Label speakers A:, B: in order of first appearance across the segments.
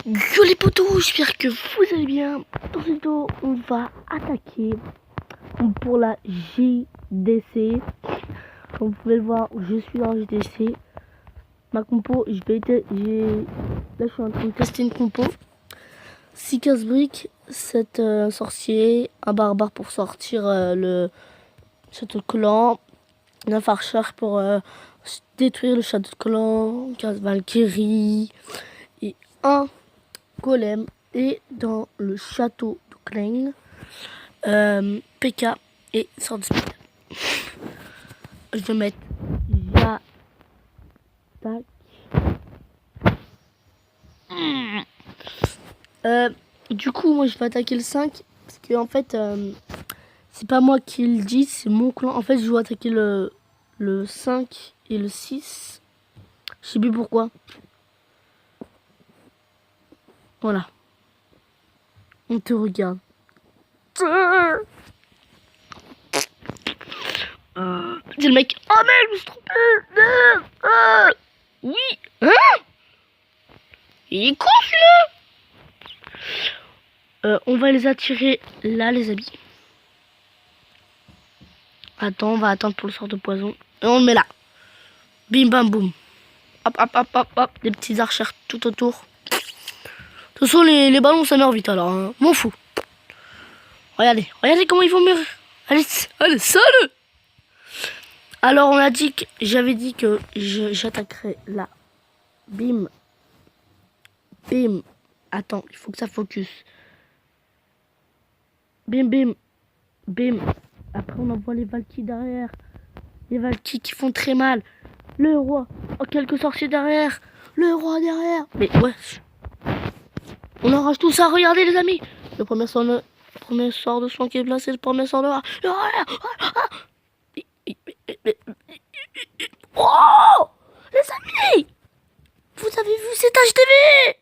A: Yo les potos, j'espère que vous allez bien. Dans cette vidéo, on va attaquer pour la JDC. Comme vous pouvez le voir, je suis dans la JDC. Ma compo, là je suis en train de tester une compo. 6 casse-briques, 7 sorciers, un barbare pour sortir le château de clan, 9 archers pour détruire le château de clan, 15 valkyries et un golem. Et dans le château de Klein, PK et sort de spectacle. Je vais mettre j'attaque. Du coup, moi je vais attaquer le 5 parce que en fait, c'est pas moi qui le dis, c'est mon clan. En fait, je dois attaquer le 5 et le 6. Je sais plus pourquoi. Voilà. On te regarde. C'est le mec. Oh merde, je me suis trompé. Oui. Hein? Il est con celui-là. On va les attirer là, les amis. Attends, on va attendre pour le sort de poison. Et on le met là. Bim bam boum. Hop hop hop hop hop. Des petits archers tout autour. De toute façon, les ballons ça meurt vite alors. Hein. M'en fous. Regardez comment ils vont mourir. Allez, salut. Alors on a dit que j'avais dit que j'attaquerais là. Bim. Bim. Attends, il faut que ça focus. Bim bim. Bim. Après on envoie les Valkyries derrière. Les Valkyries qui font très mal. Le roi. Oh, quelques sorciers derrière. Le roi derrière. Mais ouais. On arrache tout ça. Regardez les amis. Le premier sort de soin qui est placé. Le premier sort de... Oh les amis, vous avez vu cet HDV?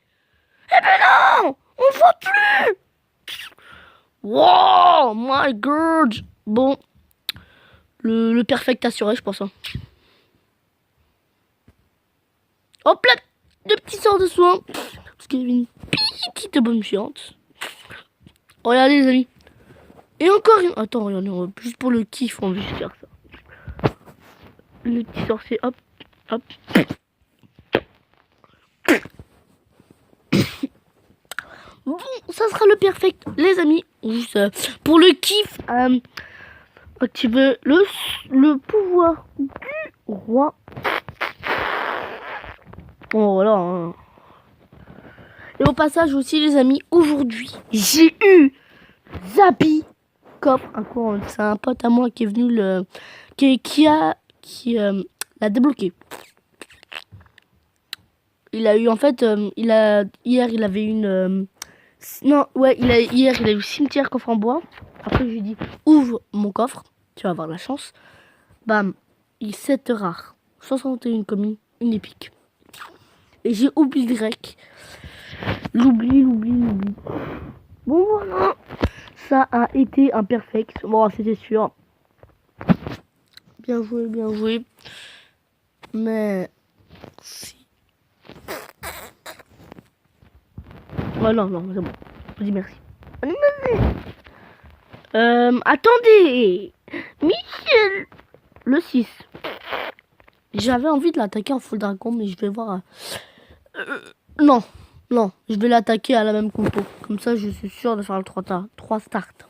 A: Eh ben non, on le voit plus. Wow, my god. Bon, le perfect assuré, je pense. Hein. Hop là, deux petits sorts de soin. Parce qu'il y avait une petite bonne chiante. Regardez les amis. Et encore une... Attends, regardez, juste pour le kiff, on va juste faire ça. Le petit sorcier, hop, hop. Bon, ça sera le perfect, les amis. Juste pour le kiff, activer le pouvoir du roi. Bon, voilà. Hein. Et au passage aussi, les amis, aujourd'hui, j'ai eu Zabi coffre. C'est un pote à moi qui est venu qui l'a débloqué. Il a eu en fait, hier il avait une hier il a eu cimetière coffre en bois. Après je lui ai dit ouvre mon coffre, tu vas avoir la chance. Bam, il 7 rares, 61 commis, une épique. Et j'ai oublié direct. L'oubli. Bon voilà, ça a été un perfect. Bon c'était sûr. Bien joué. Mais si. Oh non, c'est bon. Je vous dis merci. Attendez. Michel. Le 6. J'avais envie de l'attaquer en full dragon, mais je vais voir. Non. Je vais l'attaquer à la même compo. Comme ça, je suis sûr de faire le 3 start.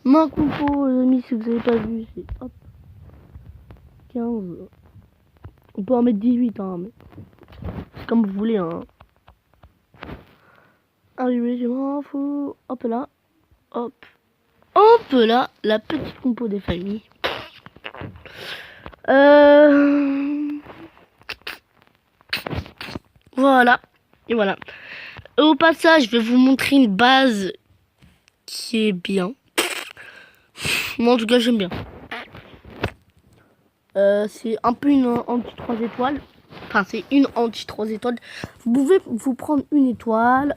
A: Ma compo, les amis, si vous n'avez pas vu, c'est hop. 15. On peut en mettre 18, hein, mais c'est comme vous voulez, hein. Allez, je m'en fous. Hop là. Hop là, la petite compo des familles. Voilà. Et voilà. Au passage, je vais vous montrer une base qui est bien. Moi, en tout cas, j'aime bien. C'est un peu une anti-3 étoiles. Enfin, c'est une anti-3 étoiles. Vous pouvez vous prendre une étoile,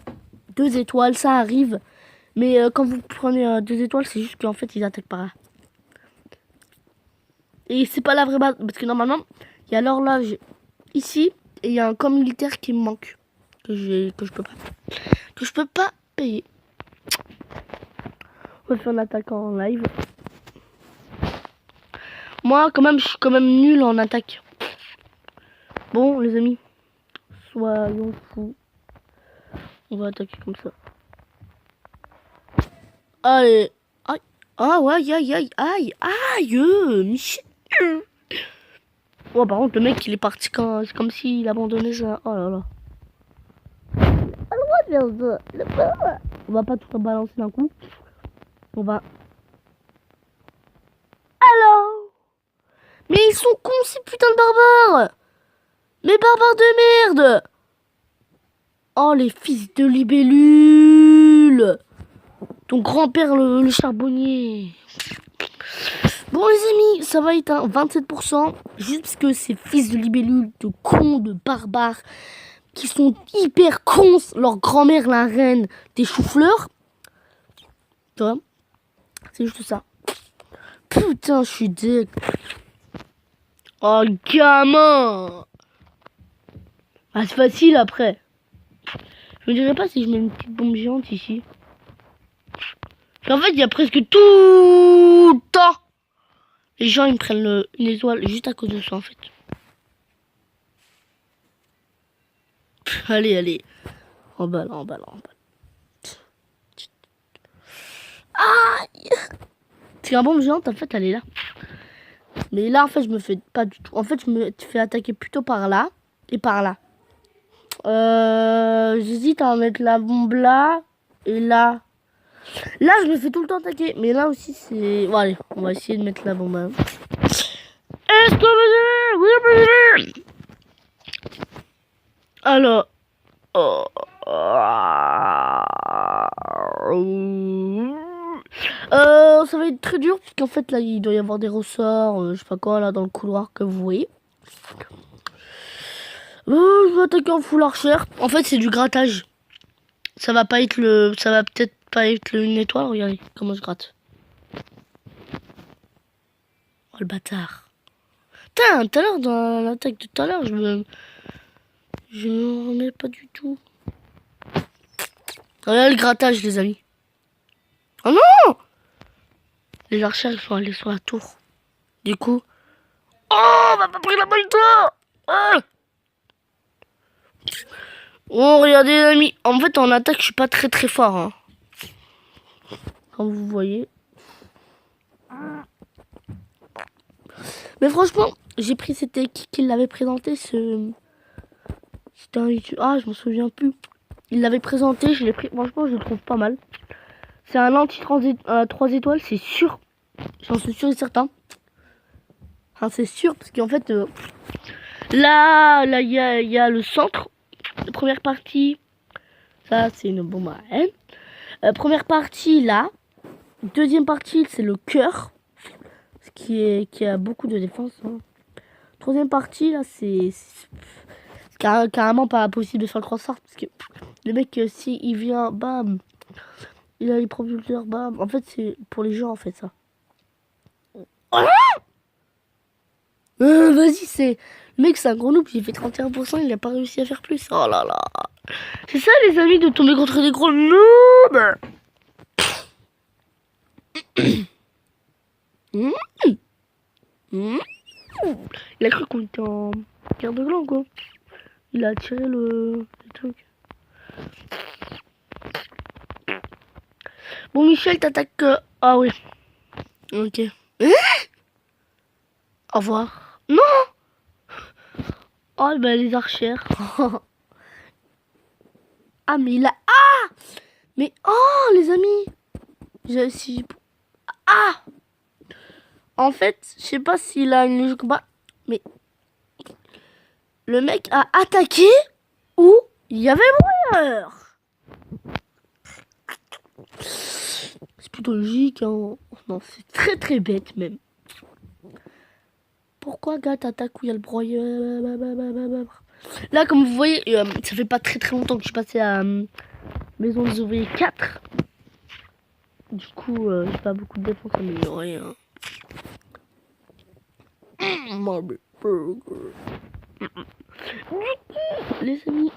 A: 2 étoiles, ça arrive. Mais quand vous prenez 2 étoiles, c'est juste qu'en fait, ils attaquent par là. Et c'est pas la vraie base. Parce que normalement, il y a l'horloge ici. Et il y a un camp militaire qui me manque. Que je peux pas payer. On va faire une attaque en live. Moi, quand même, je suis quand même nul en attaque. Bon, les amis, soyons fous. On va attaquer comme ça. Allez. Aïe. Ah ouais, aïe, Michel. Oh, par contre, le mec, il est parti quand... C'est comme s'il abandonnait ça. Oh là là. On va pas tout balancer d'un coup. On va... Alors. Mais ils sont cons, ces putains de barbares. Mais barbares de merde. Oh, les fils de libellule. Ton grand-père, le charbonnier. Bon, les amis, ça va être un 27%. Juste parce que ces fils de libellule, de cons, de barbares, qui sont hyper cons, leur grand-mère, la reine des choux-fleurs. Tu vois, c'est juste ça. Putain, je suis deg. Oh, gamin. Ah, c'est facile après. Je me dirais pas si je mets une petite bombe géante ici. En fait, il y a presque tout le temps. Les gens, ils me prennent une étoile juste à cause de ça, en fait. Allez. Emballe. Aïe. C'est un bombe géante, en fait, elle est là. Mais là, en fait, je me fais pas du tout. En fait, je me fais attaquer plutôt par là et par là. J'hésite à mettre la bombe là et là. Là, je me fais tout le temps attaquer. Mais là aussi, c'est... Bon, allez, on va essayer de mettre la bombe. Hein. Est-ce que vous... Alors... ça va être très dur parce qu'en fait là il doit y avoir des ressorts, je sais pas quoi là dans le couloir que vous voyez. Je vais attaquer en full archer. En fait c'est du grattage. Ça va peut-être pas être une étoile. Regardez comment je gratte. Oh le bâtard. Putain, tout à l'heure dans l'attaque de tout à l'heure je me remets pas du tout. Regardez le grattage les amis. Oh non! Les archers ils sont allés sur la tour. Du coup... Oh, on m'a pas pris la balle toi! Ah! Oh, regardez les amis. En fait, en attaque, je suis pas très fort. Hein. Comme vous voyez. Mais franchement, j'ai pris c'était qui l'avait présenté ce... C'était un YouTube... Ah, je m'en souviens plus. Il l'avait présenté, je l'ai pris. Franchement, je le trouve pas mal. C'est un anti-transit 3 étoiles, c'est sûr. J'en suis sûr et certain. Enfin, c'est sûr, parce qu'en fait, là, il y a le centre. La première partie, ça, c'est une bombe à haine. Première partie, là. Deuxième partie, c'est le cœur. Qui a beaucoup de défense. Hein. Troisième partie, là, c'est carrément pas possible de faire le croissant. Parce que le mec, si il vient, bam. Il a les propulseurs, bam. En fait, c'est pour les gens, en fait, ça. Vas-y, c'est... Le mec, c'est un gros noob, il fait 31%, il a pas réussi à faire plus. Oh là là. C'est ça, les amis, de tomber contre des gros noobs. Il a cru qu'on était en guerre de gland, quoi. Il a tiré le truc. Bon, Michel, t'attaques... Ah oui. Ok. Au revoir. Non. Oh, bah, les archères. Ah, mais il a... Ah. Mais... Oh, les amis. Ah. En fait, je sais pas s'il a une logique ou pas, mais... Le mec a attaqué où il y avait broyeur. C'est plutôt logique, hein. Non, c'est très bête, même. Pourquoi, gars, t'attaques où il y a le broyeur? Là, comme vous voyez, ça fait pas très longtemps que je suis passé à Maison des Ouvriers 4. Du coup, j'ai pas beaucoup de défense améliorée. Hein. les amis,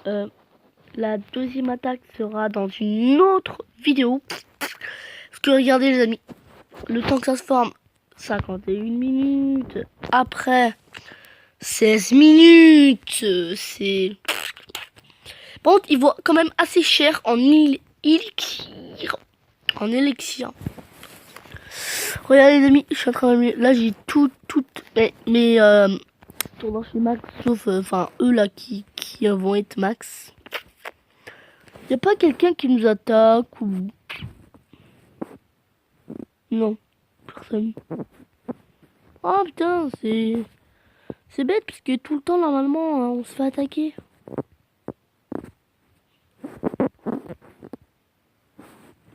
A: la deuxième attaque sera dans une autre vidéo. Parce que regardez les amis, le temps que ça se forme, 51 minutes. Après, 16 minutes. C'est... Par contre, il vaut quand même assez cher en élixir. En élixir. Regardez les amis, je suis en train de... Là, j'ai toutes mes tournants chez Max. Sauf, enfin, eux là qui vont être Max. Y a pas quelqu'un qui nous attaque ou... Non, personne. Oh putain, c'est bête parce que tout le temps normalement on se fait attaquer.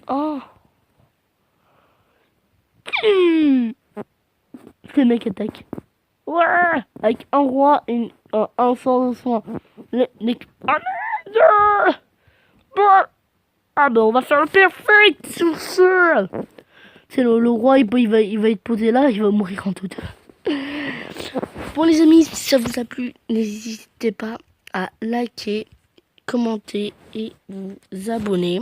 A: Oh. Ces mecs attaquent. Ouais, avec un roi et un sort de soin. Ah merde. Ah ben on va faire le perfect sur ce. C'est le roi, il va être posé là, il va mourir en tout. Bon les amis, si ça vous a plu, n'hésitez pas à liker, commenter et vous abonner.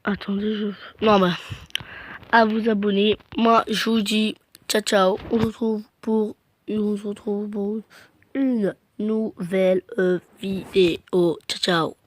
A: Attendez, non bah, à vous abonner. Moi, je vous dis ciao ciao. On se retrouve pour une nouvelle vidéo. Ciao ciao.